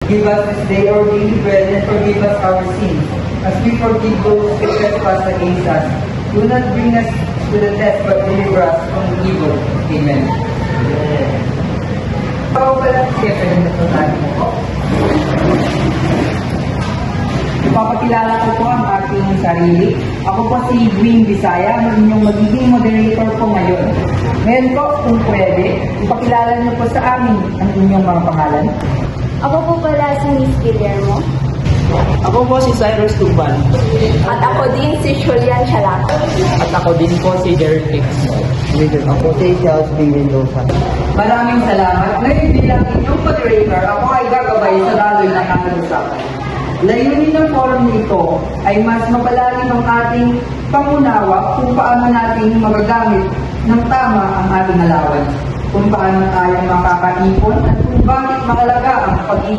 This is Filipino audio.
Give us this day our daily bread, and forgive us our sins, as we forgive those who trespass against us. Do not bring us to the test, but deliver us from evil. Amen. Ako pala, siyempre, natutunan mo po. Ipapakilala ko po ang aking sarili. Ako po si Gwyn Bisaya, ang inyong magiging moderator po ngayon. Ngayon po, kung pwede, ipakilala niyo po sa amin ang inyong mga pangalan. Ako po pala si Miss Guillermo. Ako po si Cyrus Tuban. At ako din si Julian Chalaco. At ako din po si Derek X. Ako si Charles B. Mendoza. Maraming salamat. Ngayon bilang inyong moderator, ako ay gagabay sa daloy ng ating usapan. Layunin ng forum nito ay mas mapalalim ang ating pangunawa kung paano natin magagamit ng tama ang ating alawan, kung paano tayo makakaipon at kung bakit mahalaga ang pag-iipon.